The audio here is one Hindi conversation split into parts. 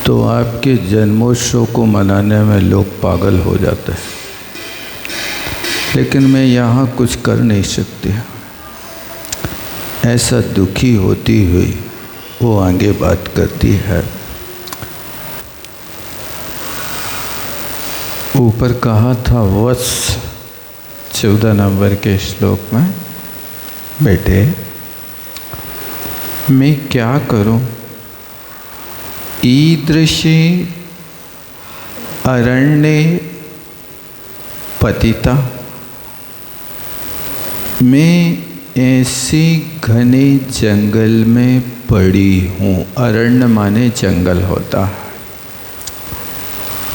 तो आपके जन्मोत्सव को मनाने में लोग पागल हो जाते हैं, लेकिन मैं यहाँ कुछ कर नहीं सकती। ऐसा दुखी होती हुई वो आगे बात करती है। ऊपर कहा था वत्स 14 नंबर के श्लोक में, बेटे मैं क्या करूं, ईदृशे अरण्ये पतिता, मैं ऐसे घने जंगल में पड़ी हूँ। अरण्य माने जंगल होता है।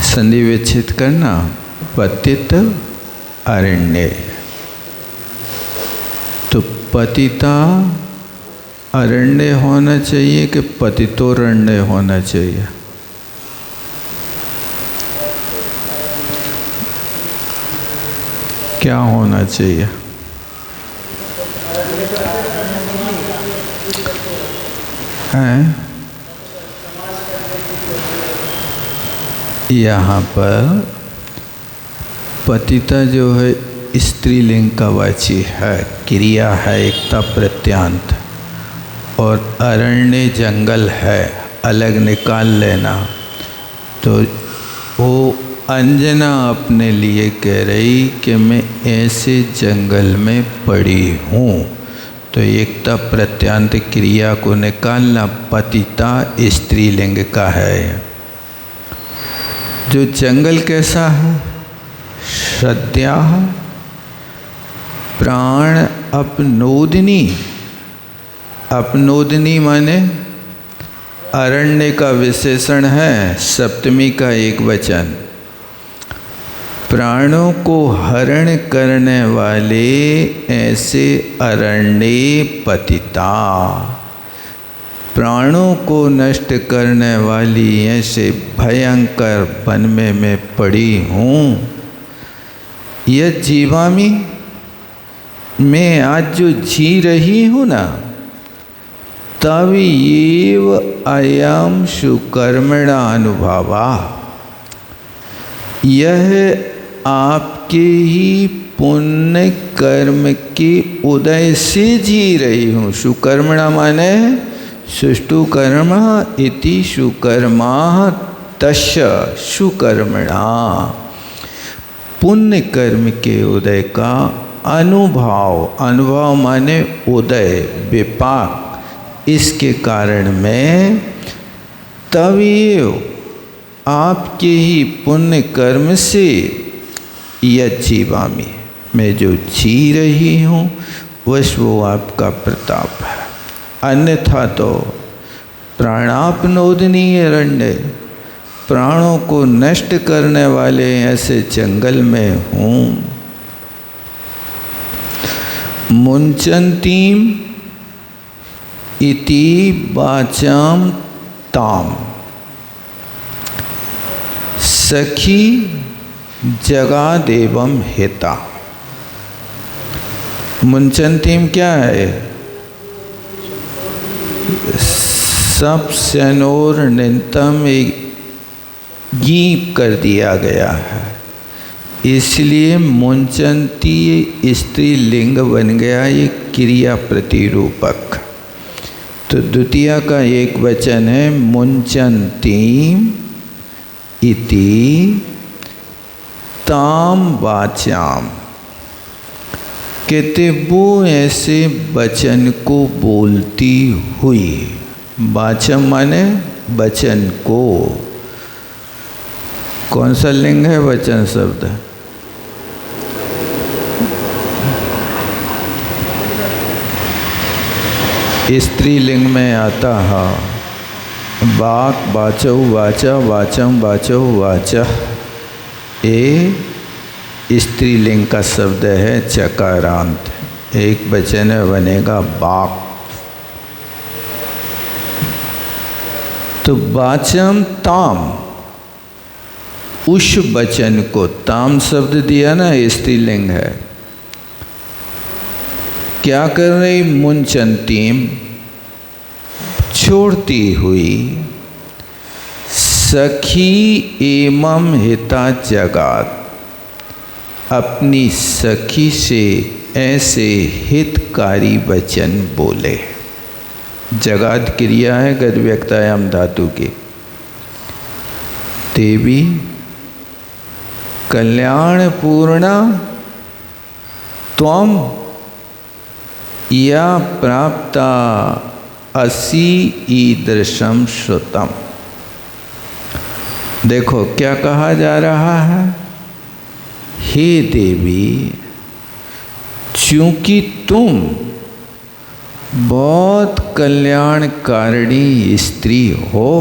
संधि विच्छेद करना, पतित अरण्य। तो पतिता अरण्य होना चाहिए कि पतितोरण्य होना चाहिए? क्या होना चाहिए? हैं? यहाँ पर पतिता जो है स्त्रीलिंग का वाची है, क्रिया है एकता प्रत्यांत, और अरण्य जंगल है, अलग निकाल लेना। तो वो अंजना अपने लिए कह रही कि मैं ऐसे जंगल में पड़ी हूँ, तो एकता प्रत्यांत क्रिया को निकालना। पतिता स्त्रीलिंग का है। जो जंगल कैसा है? श्रद्धा प्राण अपनोदनी। अपनोदनी माने अरण्य का विशेषण है, सप्तमी का एक वचन। प्राणों को हरण करने वाले ऐसे अरण्य पतिता, प्राणों को नष्ट करने वाली ऐसे भयंकर वन में मैं पड़ी हूँ। यह जीवामी, मैं आज जो जी रही हूँ ना, तवेव अयम सुकर्मणा अनुभवा, यह आपके ही पुण्य कर्म के उदय से जी रही हूँ। सुकर्मणा माने सुष्टु कर्म इति सुकर्मा तस्य सुकर्मणा, पुण्य कर्म के उदय का अनुभव। अनुभव माने उदय, विपाक। इसके कारण में तवेव आपके ही पुण्य कर्म से यह जीवामी, मैं जो जी रही हूँ बस वो आपका प्रताप है। अन्यथा तो प्राणापनोदनी अरण्य, प्राणों को नष्ट करने वाले ऐसे जंगल में हूँ। मुंचन्तीम इति वाचाम ताम, सखी जगादेवम हेता। मुंचन्तीम क्या है? सब सनोर निंतम एक गीप कर दिया गया है, इसलिए मुंचन्ती स्त्रीलिंग बन गया, ये क्रिया प्रतिरूपक। तो द्वितीय का एक वचन है मुंचन्तीम इति ताम वाचाम, कहते वो ऐसे वचन को बोलती हुई। वाचम माने वचन को। कौन सा लिंग है वचन शब्द? स्त्रीलिंग में आता है। वाक वाचौ वाचा, वाचम वाचौ वाचा, ये स्त्रीलिंग का शब्द है चकारांत। एक वचन बनेगा वाक। तो वाचम ताम, उस वचन को, ताम शब्द दिया ना, स्त्रीलिंग है। क्या कर रही? मुंचन्तीम, छोड़ती हुई, सखी एवं हिता जगात, अपनी सखी से ऐसे हितकारी वचन बोले। जगात क्रिया है गद व्यक्तायाम धातु की। देवी कल्याण पूर्णा त्वम या प्राप्ता असि ईदृशम श्रुतम। देखो क्या कहा जा रहा है। हे देवी, चूंकि तुम बहुत कल्याणकारिणी स्त्री हो,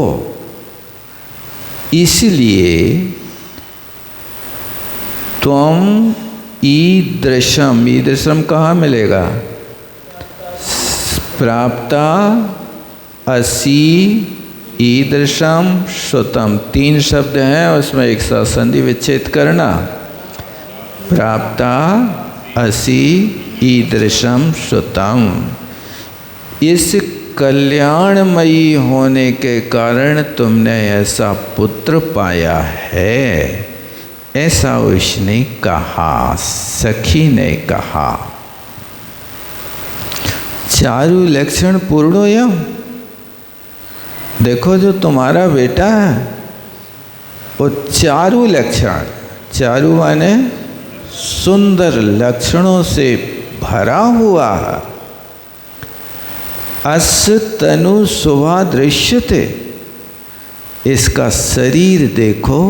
इसलिए तुम ईदृशम, ईदृशम कहाँ मिलेगा? प्राप्ता असि ईदृशम श्रुतम। 3 शब्द हैं, उसमें एक साथ संधि विच्छेद करना। प्राप्ता असि ईदृशम श्रुतम। इस कल्याणमयी होने के कारण तुमने ऐसा पुत्र पाया है, ऐसा उसने कहा, सखी ने कहा। चारु लक्षण पूर्णोयम। देखो जो तुम्हारा बेटा है वो चारु लक्षण, चारु माने सुंदर लक्षणों से भरा हुआ है। अस तनु शोभा दृश्यते, इसका शरीर देखो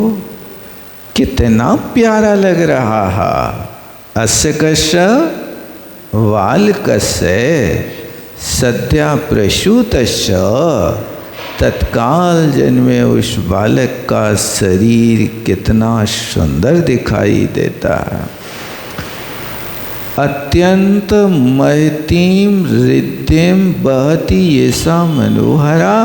कितना प्यारा लग रहा है। अस्य कस्य बालकस्य सद्या प्रसूतस्य, तत्काल जन्मे उस बालक का शरीर कितना सुंदर दिखाई देता है। अत्यंत महतीम रिद्धिम बहती ऐसा मनोहरा।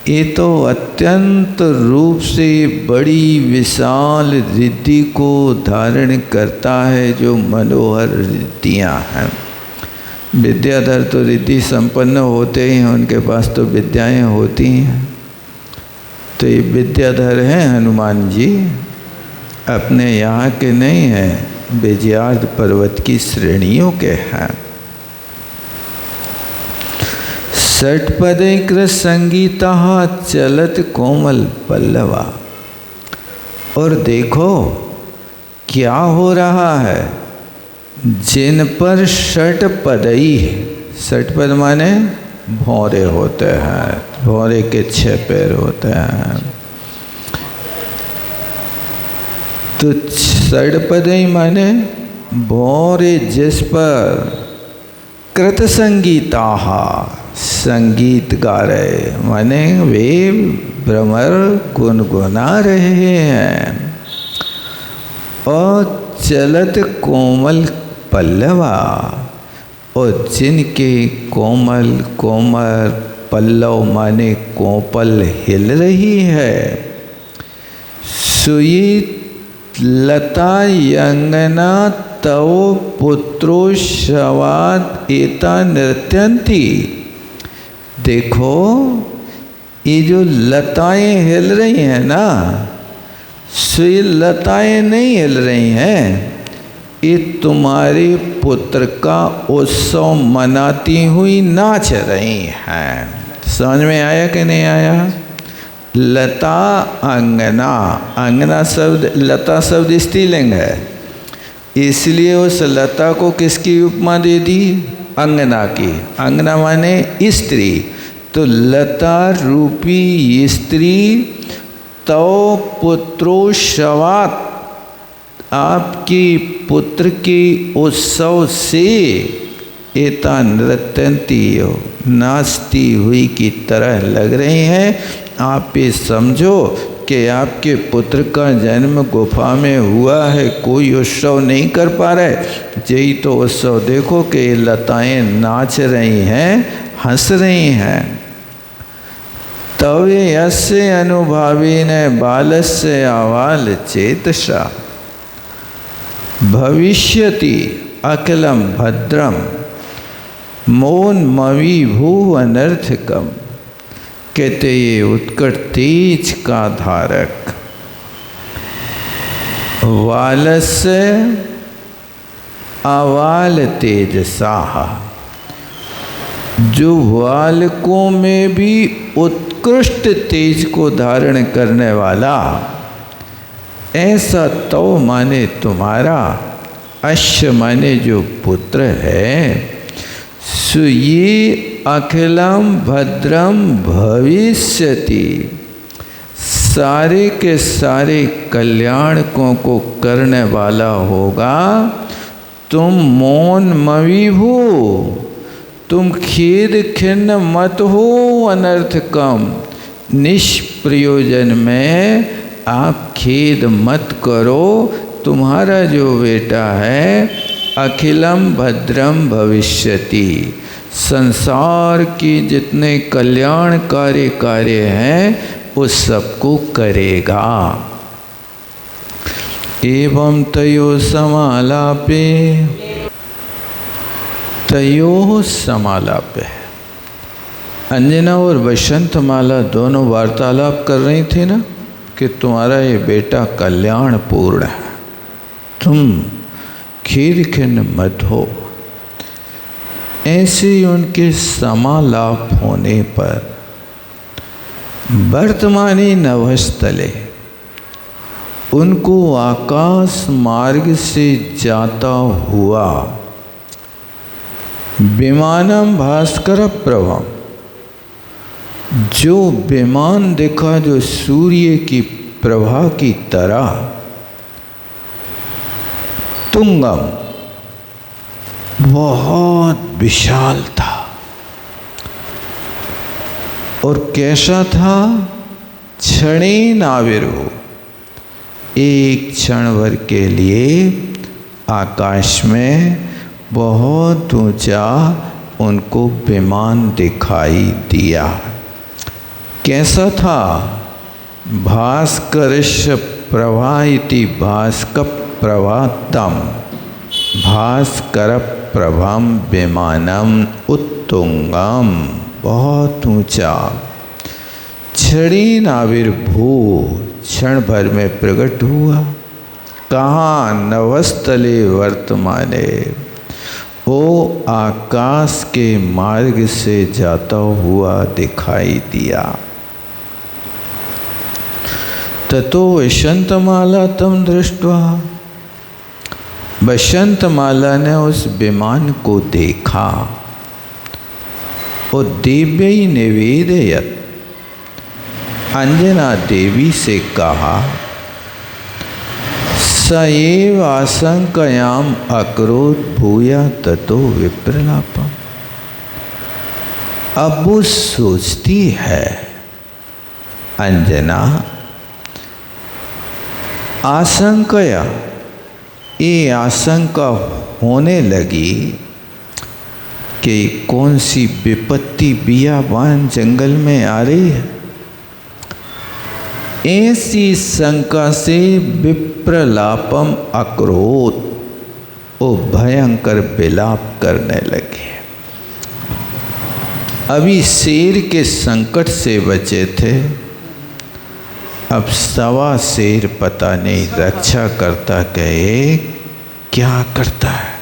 ये तो अत्यंत रूप से बड़ी विशाल रिद्धि को धारण करता है, जो मनोहर रिद्धियाँ हैं। विद्याधर तो रिद्धि संपन्न होते ही हैं, उनके पास तो विद्याएं होती हैं। तो ये विद्याधर हैं हनुमान जी, अपने यहाँ के नहीं हैं, विजयार्ध पर्वत की श्रेणियों के हैं। षट्पदैकृ संगीता चलत कोमल पल्लवा। और देखो क्या हो रहा है, जिन पर षटपदई, षटपद माने भौरे होते हैं, भौरे के 6 पैर होते हैं। तो षटपदई माने भौरे जिस पर कृत संगीता, संगीत गा रहे, माने वे भ्रमर गुनगुना रहे हैं। और चलत कोमल पल्लवा, और जिनके कोमल कोमल पल्लव माने कोपल हिल रही है। सुई लता यंगना तव पुत्रो शवाद एता नृत्यंती। देखो ये जो लताएं हिल रही हैं ना, सुई लताएं नहीं हिल रही हैं, ये तुम्हारे पुत्र का उत्सव मनाती हुई नाच रही हैं। समझ में आया कि नहीं आया? लता अंगना, अंगना शब्द, लता शब्द स्त्रीलिंग है, इसलिए उस लता को किसकी उपमा दे दी? अंगना की। अंगना माने स्त्री। तो लता रूपी स्त्री तव पुत्रो शवात, आपकी पुत्र के उत्सव से एता नृत्यंती हो, नाचती हुई की तरह लग रही हैं। आप ये समझो कि आपके पुत्र का जन्म गुफा में हुआ है, कोई उत्सव नहीं कर पा रहे, यही तो उत्सव देखो कि लताएं नाच रही हैं, हंस रही हैं। तव यस्य अनुभावेन बालस्य आवाल चेतसा भविष्यति अखिलम भद्रम मोन्मवी भू अनर्थकम। कहते ये उत्कट तेज का धारक, वालस्य अवाल तेजसाह, जो बालकों में भी उत्कृष्ट तेज को धारण करने वाला, ऐसा तो माने तुम्हारा अश्व माने जो पुत्र है, सो ये अखिलम भद्रम भविष्यति, सारे के सारे कल्याणकों को करने वाला होगा। तुम मौन मवि हो, तुम खेद खिन्न मत हो, अनर्थ कम, निष्प्रयोजन में आप खेद मत करो। तुम्हारा जो बेटा है अखिलम भद्रम भविष्यति, संसार की जितने कल्याणकारी कार्य हैं उस सबको करेगा। एवं तयो समालापे, तयो समालापे, अंजना और वसंतमाला दोनों वार्तालाप कर रही थी ना कि तुम्हारा ये बेटा कल्याणपूर्ण है, तुम खेद खिन्न मत हो। ऐसे ही उनके समालाप होने पर वर्तमानी नभस्थले, उनको आकाश मार्ग से जाता हुआ विमानम भास्कर प्रभम, जो विमान देखा जो सूर्य की प्रभा की तरह, तुंगम बहुत विशाल था। और कैसा था? क्षणेन आविर्भूत, एक क्षण भर के लिए आकाश में बहुत ऊंचा उनको विमान दिखाई दिया। कैसा था? भास्करश प्रभा इति भास्कर प्रभातम, भास्कर प्रभम विमानम उत्तुंगम, बहुत ऊंचा। क्षणेन आविर्भूत, क्षण भर में प्रकट हुआ। कहाँ? नभस्थले वर्तमाने, वो आकाश के मार्ग से जाता हुआ दिखाई दिया। ततो वसंतमाला तम दृष्ट्वा, वसंतमाला ने उस विमान को देखा और देव्यै निवेदयत, अंजना देवी से कहा, स एव आशंकयाम अकरोत् भूया ततो विप्रलापम। अब वो सोचती है अंजना, आशंकया, ये आशंका होने लगी कि कौन सी विपत्ति बियाबान जंगल में आ रही है। ऐसी शंका से विप्रलापम अक्रोध, वो भयंकर विलाप करने लगे। अभी शेर के संकट से बचे थे, अब सवा शेर पता नहीं रक्षा करता कहे क्या करता है।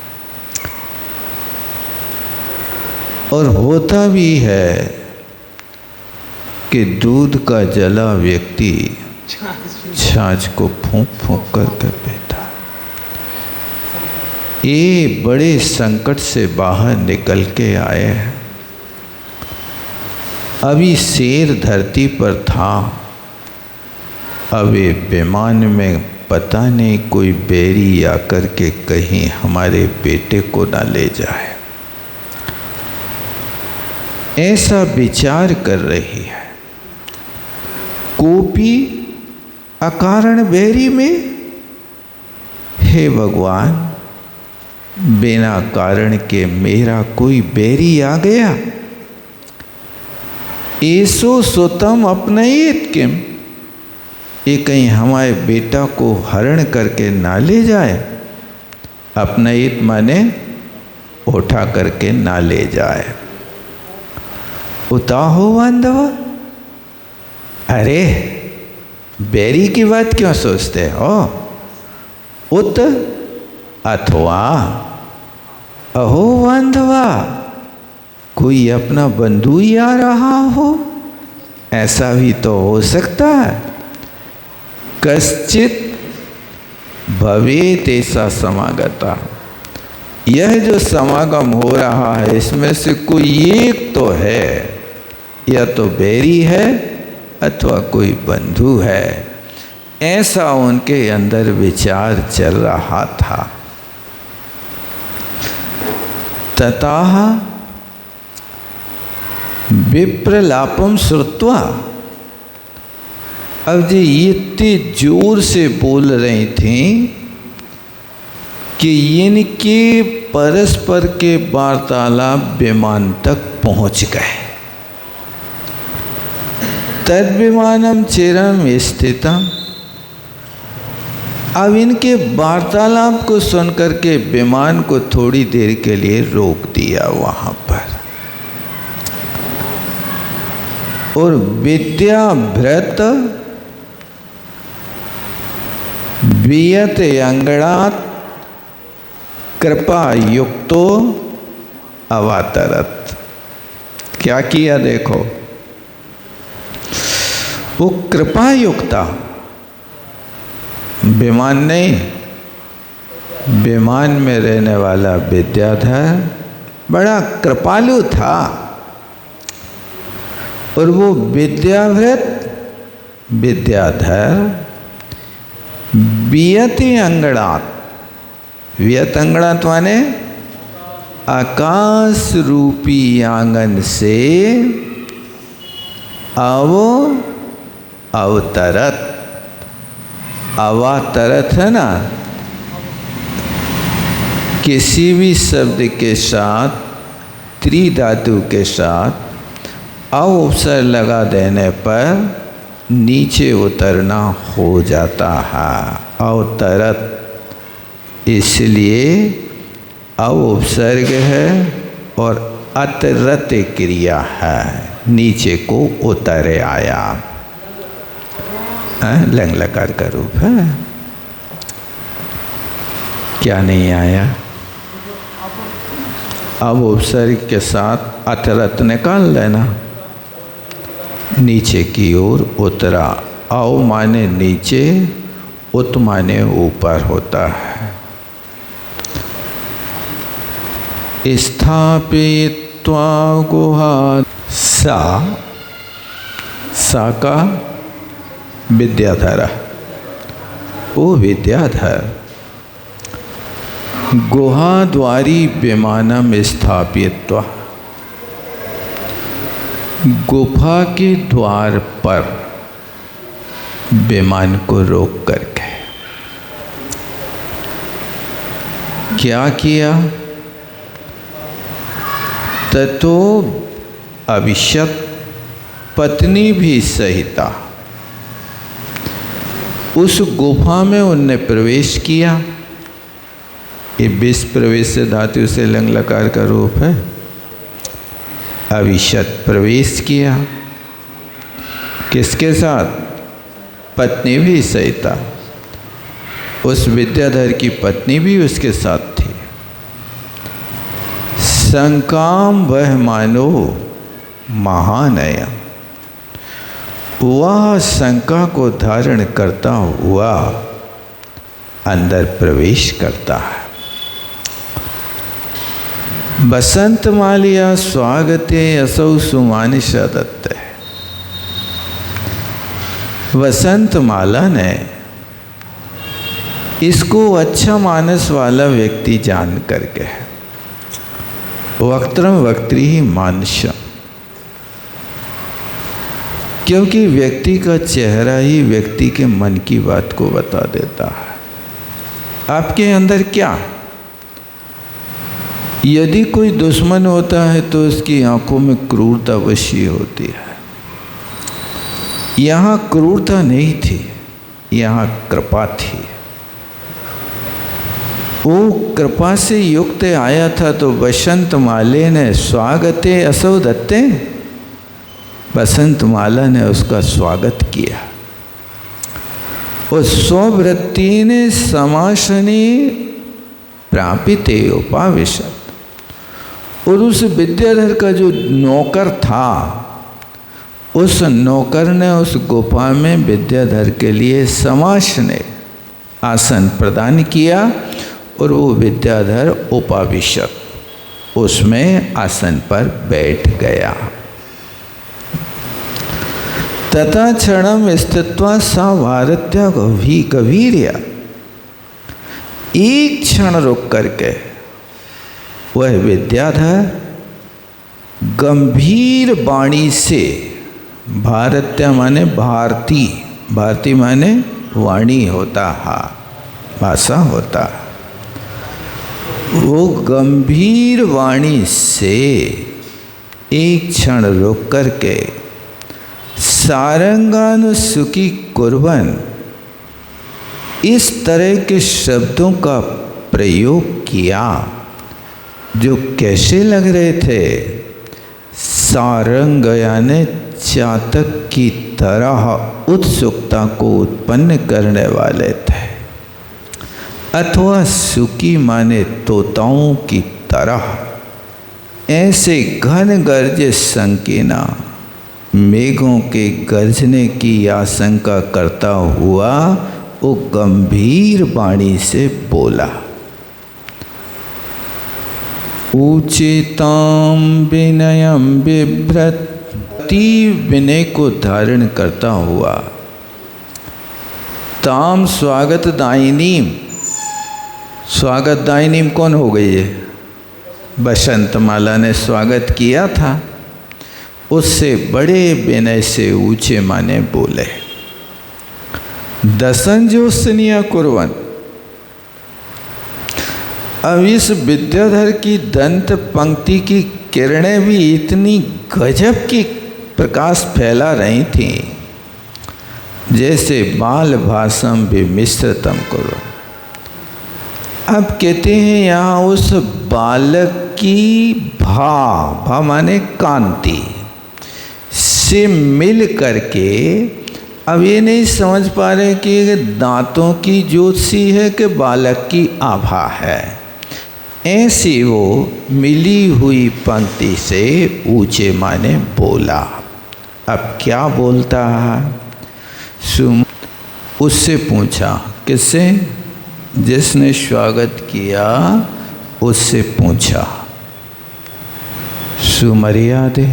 और होता भी है कि दूध का जला व्यक्ति छाछ को फूंक फूंक करके पीता है। ये बड़े संकट से बाहर निकल के आए हैं। अभी शेर धरती पर था, अब ये विमान में पता नहीं कोई बैरी आकर के कहीं हमारे बेटे को ना ले जाए, ऐसा विचार कर रही है। कोपी अकारण बैरी में, हे भगवान, बिना कारण के मेरा कोई बैरी आ गया। ऐसो सुतम अपनयित किम, ये कहीं हमारे बेटा को हरण करके ना ले जाए। अपनयित माने उठा करके ना ले जाए। उताहो बांधवा, अरे बैरी की बात क्यों सोचते हो? उत अथवा अहो बांधवा, कोई अपना बंधु ही आ रहा हो, ऐसा भी तो हो सकता है। कश्चित भवेत ऐसा समागता, यह जो समागम हो रहा है इसमें से कोई एक तो है, या तो बैरी है अथवा कोई बंधु है, ऐसा उनके अंदर विचार चल रहा था। ततः विप्रलापम श्रुत्वा, अब जी इतने जोर से बोल रही थी कि इनके परस्पर के वार्तालाप विमान तक पहुंच गए। तद विमानम चिरम स्थितम, अब इनके वार्तालाप को सुनकर के विमान को थोड़ी देर के लिए रोक दिया वहां पर, और विद्याभृत वियत अंगणात कृपा युक्तो अवातरत। क्या किया देखो, वो कृपा युक्ता, विमान नहीं, विमान में रहने वाला विद्याधर बड़ा कृपालु था, और वो विद्याभृत विद्याधर वियति अंगणात, वियत अंगणात माने आकाश रूपी आंगन से अवतरत, अवातरत है ना, किसी भी शब्द के साथ त्रिधातु के साथ अवसर लगा देने पर नीचे उतरना हो जाता है, अवतरत, इसलिए अवसर्ग है और अतरत क्रिया है, नीचे को उतरे आया, लंग लकार का रूप है। क्या नहीं आया? अब उपसर्ग के साथ अतरत निकाल लेना, नीचे की ओर उतरा। औ माने नीचे, उत माने ऊपर होता है। स्थापित्वा गुहा, सा का विद्याधर, ओ विद्याधर गुहाद्वारी विमानम स्थापित्वा, गुफा के द्वार पर विमान को रोक करके क्या किया? ततो अविशत पत्नी भी सहिता, उस गुफा में उनने प्रवेश किया। ये विष प्रवेश से धातु से लंग लकार का रूप है। अविशत प्रवेश किया, किसके साथ? पत्नी भी सहिता, उस विद्याधर की पत्नी भी उसके साथ थी। संकाम वह मानो महानयम, वह शंका को धारण करता हुआ अंदर प्रवेश करता है। बसंत मालिया स्वागते असौ सुमानिश दत्त, वसंत माला ने इसको अच्छा मानस वाला व्यक्ति जान करके, वक्त्रम वक्त्री ही मानस, क्योंकि व्यक्ति का चेहरा ही व्यक्ति के मन की बात को बता देता है। आपके अंदर क्या, यदि कोई दुश्मन होता है तो उसकी आंखों में क्रूरता अवश्य होती है। यहाँ क्रूरता नहीं थी, यहाँ कृपा थी। वो कृपा से युक्त आया था। तो बसंत माले ने स्वागते असौ दत्ते, बसंतमाला ने उसका स्वागत किया। उस स्ववृत्तिन समासने प्रापिते उपाविशत, और उस विद्याधर का जो नौकर था, उस नौकर ने उस गुफा में विद्याधर के लिए समासने आसन प्रदान किया, और वो विद्याधर उपाविशत उसमें आसन पर बैठ गया। तथा क्षणम स्थित्वा सा भारत्या गभीर्या, एक क्षण रुक करके वह विद्याधर गंभीर वाणी से, भारत्या माने भारती, भारती माने वाणी होता है, भाषा होता है, वो गंभीर वाणी से एक क्षण रुक करके सारंगानुसुकी कुर्बन, इस तरह के शब्दों का प्रयोग किया जो कैसे लग रहे थे? सारंग यानी चातक की तरह उत्सुकता को उत्पन्न करने वाले थे, अथवा सुकी माने तोताओं की तरह ऐसे घन गर्जे संकीना मेघों के गरजने की आशंका करता हुआ वो गंभीर वाणी से बोला। ऊचेताम विनयम बिभ्रत, अति विनय को धारण करता हुआ, ताम स्वागत दायिनीम, स्वागत दायिनीम कौन हो गई है? बसंतमाला ने स्वागत किया था, उससे बड़े विनय से ऊंचे माने बोले। दशंजोसनिया कुर्वन, अब इस विद्याधर की दंत पंक्ति की किरणें भी इतनी गजब की प्रकाश फैला रही थी जैसे बाल भाषम विमिश्रतम कुर्वन। अब कहते हैं यहाँ उस बालक की भा माने कांति से मिल करके, अब ये नहीं समझ पा रहे कि दांतों की ज्योति है कि बालक की आभा है, ऐसी वो मिली हुई पंक्ति से ऊंचे माने बोला। अब क्या बोलता है? उससे पूछा, किससे? जिसने स्वागत किया उससे पूछा। सुमर्यादे,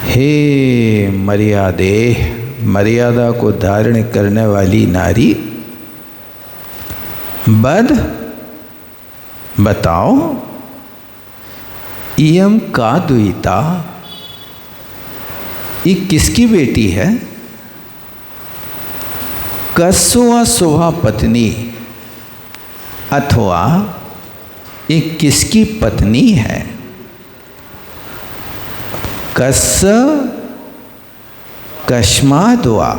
हे मर्यादे, मर्यादा को धारण करने वाली नारी, बद बताओ, इयम का दुईता, ये किसकी बेटी है? कस्वा शोभा पत्नी, अथवा ये किसकी पत्नी है? कस कस्माद्वा,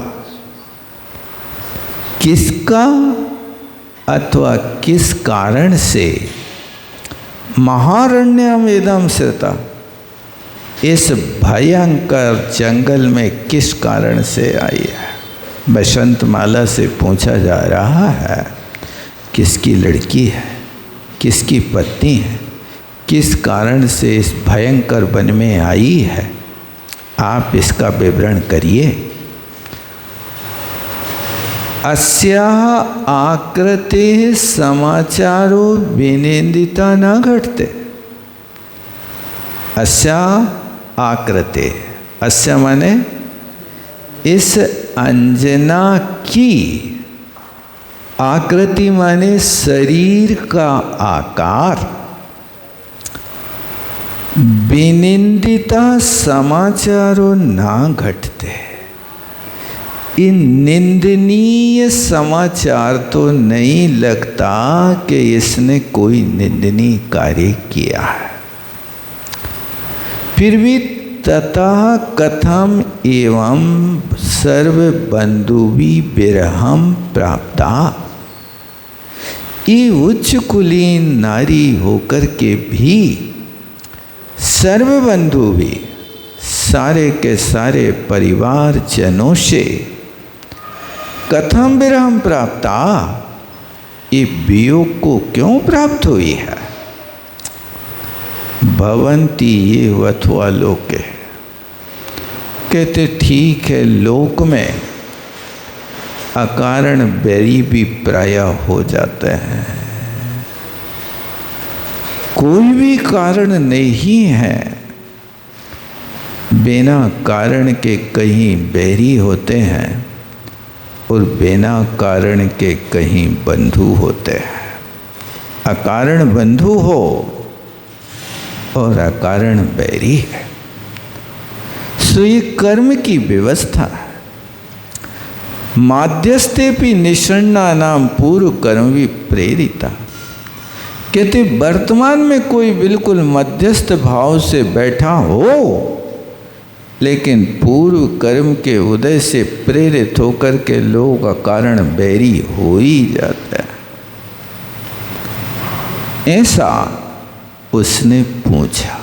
किसका अथवा किस कारण से? महारण्यम इदं श्रिता, इस भयंकर जंगल में किस कारण से आई है? बसंतमाला से पूछा जा रहा है किसकी लड़की है, किसकी पत्नी है, किस कारण से इस भयंकर वन में आई है, आप इसका विवरण करिए। अस्याः आकृते समाचारो विनिंदिता न घटते। अस्याः आकृते, अस्या माने इस अंजना की, आकृति माने शरीर का आकार, विनिंदिता समाचारों ना घटते, इन निंदनीय समाचार तो नहीं लगता कि इसने कोई निंदनीय कार्य किया है। फिर भी ततः कथम एवं सर्वबंधुवी विरहम प्राप्ता, ये उच्च कुलीन नारी होकर के भी सर्वबंधु भी, सारे के सारे परिवार जनों से कथम विरहम प्राप्ता, ये वियोग को क्यों प्राप्त हुई है। भवंती ये वथुआ लोके, कहते ठीक है लोक में अकारण बैरी भी प्राय हो जाते हैं। कोई भी कारण नहीं है, बिना कारण के कहीं बैरी होते हैं और बिना कारण के कहीं बंधु होते हैं। अकारण बंधु हो और अकारण बैरी है। सो ये कर्म की व्यवस्था है। माध्यस्थे भी निषण्णा नाम पूर्व कर्म भी प्रेरिता, कहते वर्तमान में कोई बिल्कुल मध्यस्थ भाव से बैठा हो, लेकिन पूर्व कर्म के उदय से प्रेरित होकर के लोग का कारण बैरी हो ही जाता है। ऐसा उसने पूछा।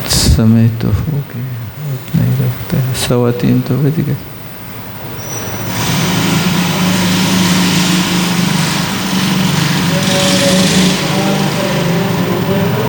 समय तो हो गया, नहीं रखता है, 3:15 तो बज गए।